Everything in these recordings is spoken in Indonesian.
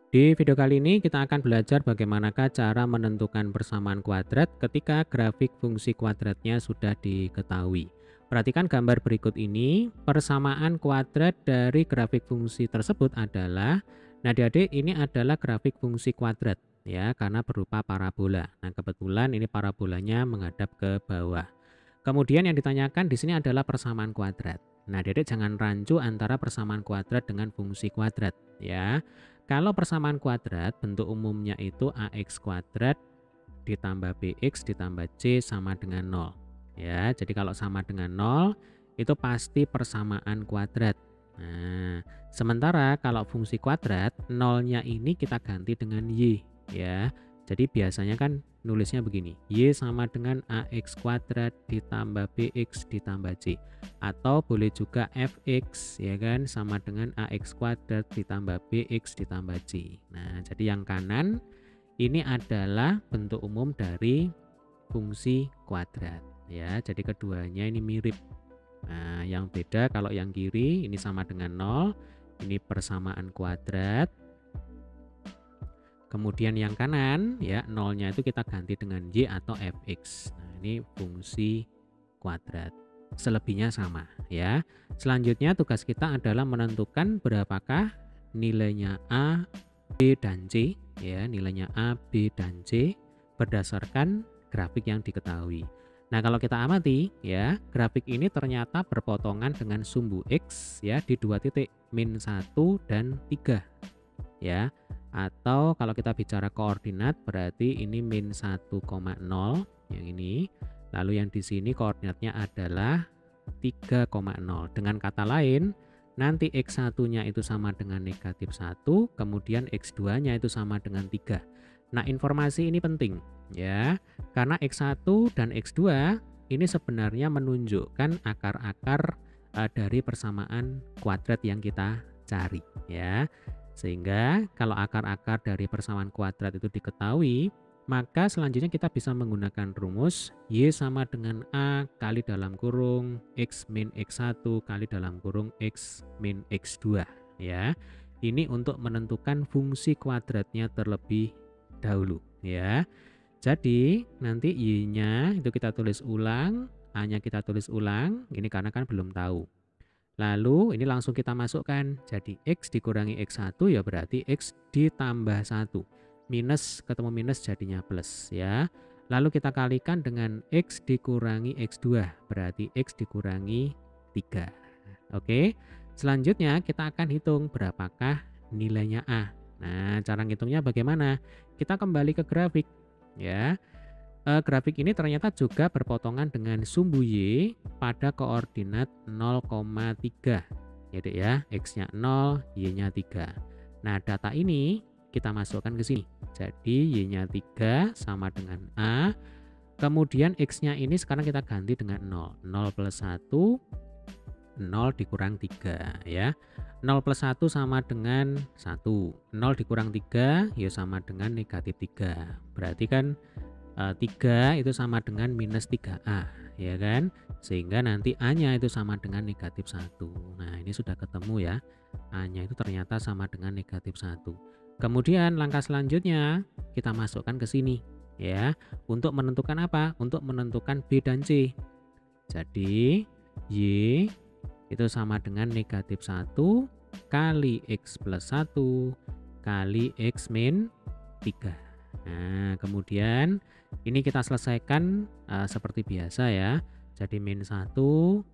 Di video kali ini kita akan belajar bagaimanakah cara menentukan persamaan kuadrat ketika grafik fungsi kuadratnya sudah diketahui. Perhatikan gambar berikut ini, persamaan kuadrat dari grafik fungsi tersebut adalah, nah adik-adik ini adalah grafik fungsi kuadrat ya karena berupa parabola. Nah kebetulan ini parabolanya menghadap ke bawah. Kemudian yang ditanyakan di sini adalah persamaan kuadrat. Nah, Dedek jangan rancu antara persamaan kuadrat dengan fungsi kuadrat ya. Kalau persamaan kuadrat bentuk umumnya itu ax kuadrat ditambah bx ditambah c sama dengan 0. Ya, jadi kalau sama dengan 0 itu pasti persamaan kuadrat. Nah, sementara kalau fungsi kuadrat, nolnya ini kita ganti dengan y ya. Jadi biasanya kan nulisnya begini, y sama dengan ax kuadrat ditambah bx ditambah c. Atau boleh juga fx ya kan sama dengan ax kuadrat ditambah bx ditambah c. Nah, jadi yang kanan ini adalah bentuk umum dari fungsi kuadrat ya. Jadi keduanya ini mirip. Nah, yang beda kalau yang kiri ini sama dengan 0, ini persamaan kuadrat. Kemudian yang kanan ya, nolnya itu kita ganti dengan y atau fx. Nah, ini fungsi kuadrat. Selebihnya sama ya. Selanjutnya tugas kita adalah menentukan berapakah nilainya A, B dan C ya, nilainya A, B dan C berdasarkan grafik yang diketahui. Nah, kalau kita amati ya, grafik ini ternyata berpotongan dengan sumbu X ya di dua titik, min 1 dan 3 ya. Atau kalau kita bicara koordinat berarti ini min 1,0 yang ini. Lalu yang di sini koordinatnya adalah 3,0. Dengan kata lain, nanti X1-nya itu sama dengan negatif 1, kemudian X2-nya itu sama dengan 3. Nah, informasi ini penting ya. Karena X1 dan X2 ini sebenarnya menunjukkan akar-akar dari persamaan kuadrat yang kita cari ya. Sehingga kalau akar-akar dari persamaan kuadrat itu diketahui, maka selanjutnya kita bisa menggunakan rumus Y sama dengan A kali dalam kurung X min X1 kali dalam kurung X min X2 ya. Ini untuk menentukan fungsi kuadratnya terlebih dahulu ya. Jadi nanti Y-nya itu kita tulis ulang, A-nya kita tulis ulang, ini karena kan belum tahu. Lalu ini langsung kita masukkan. Jadi X dikurangi X1 ya berarti X ditambah 1. Minus ketemu minus jadinya plus ya. Lalu kita kalikan dengan X dikurangi X2. Berarti X dikurangi 3. Oke. Selanjutnya kita akan hitung berapakah nilainya A. Nah, cara ngitungnya bagaimana? Kita kembali ke grafik ya. Grafik ini ternyata juga berpotongan dengan sumbu Y pada koordinat 0,3 ya Dek ya, X-nya 0, Y-nya 3. Nah, data ini kita masukkan ke sini. Jadi Y-nya 3 sama dengan A, kemudian X-nya ini sekarang kita ganti dengan 0. 0 plus 1, 0 dikurang 3 ya. 0 plus 1 sama dengan 1. 0 dikurang 3 ya sama dengan negatif 3. Berarti kan 3 itu sama dengan minus 3A ya kan, sehingga nanti A-nya itu sama dengan negatif 1. Nah, ini sudah ketemu ya, A-nya itu ternyata sama dengan negatif 1. Kemudian langkah selanjutnya kita masukkan ke sini ya, untuk menentukan apa? Untuk menentukan B dan C. Jadi Y itu sama dengan negatif 1 kali X plus 1 kali X min 3. Nah, kemudian ini kita selesaikan seperti biasa ya. Jadi min 1,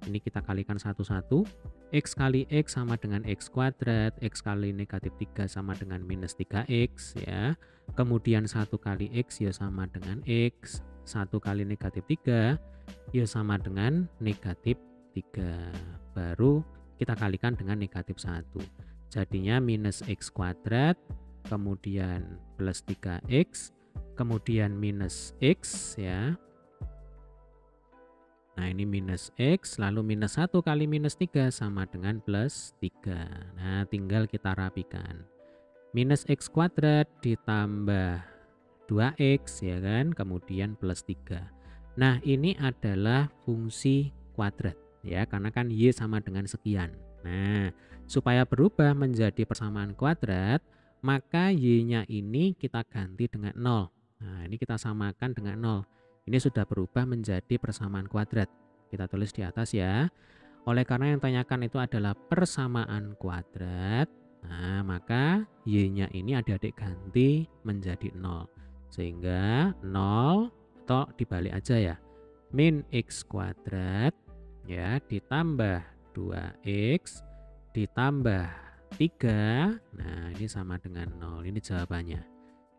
ini kita kalikan satu-satu. X kali X sama dengan X kuadrat, X kali negatif 3 sama dengan minus 3X ya. Kemudian 1 kali X ya sama dengan X, 1 kali negatif 3 ya sama dengan negatif 3. Baru kita kalikan dengan negatif 1. Jadinya minus X kuadrat, kemudian plus 3X, kemudian minus X ya. Nah, ini minus X, lalu minus 1 kali minus 3 sama dengan plus 3. Nah, tinggal kita rapikan. Minus X kuadrat ditambah 2X ya kan, kemudian plus 3. Nah, ini adalah fungsi kuadrat ya, karena kan Y sama dengan sekian. Nah, supaya berubah menjadi persamaan kuadrat, maka Y-nya ini kita ganti dengan 0. Nah, ini kita samakan dengan 0. Ini sudah berubah menjadi persamaan kuadrat. Kita tulis di atas ya. Oleh karena yang ditanyakan itu adalah persamaan kuadrat, nah maka Y-nya ini adik-adik ganti menjadi 0. Sehingga 0 atau dibalik aja ya. Min X kuadrat ya ditambah 2X ditambah 3. Nah, ini sama dengan 0. Ini jawabannya.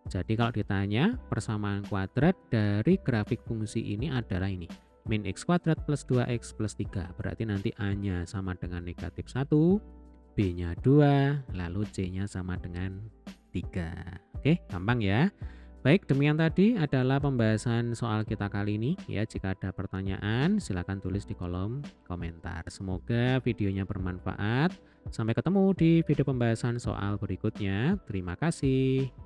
Jadi kalau ditanya persamaan kuadrat dari grafik fungsi ini adalah ini. Min X kuadrat plus 2X plus 3. Berarti nanti A-nya sama dengan negatif 1, B-nya 2, lalu C-nya sama dengan 3. Oke, gampang ya. Baik, demikian tadi adalah pembahasan soal kita kali ini ya. Jika ada pertanyaan, silakan tulis di kolom komentar. Semoga videonya bermanfaat. Sampai ketemu di video pembahasan soal berikutnya. Terima kasih.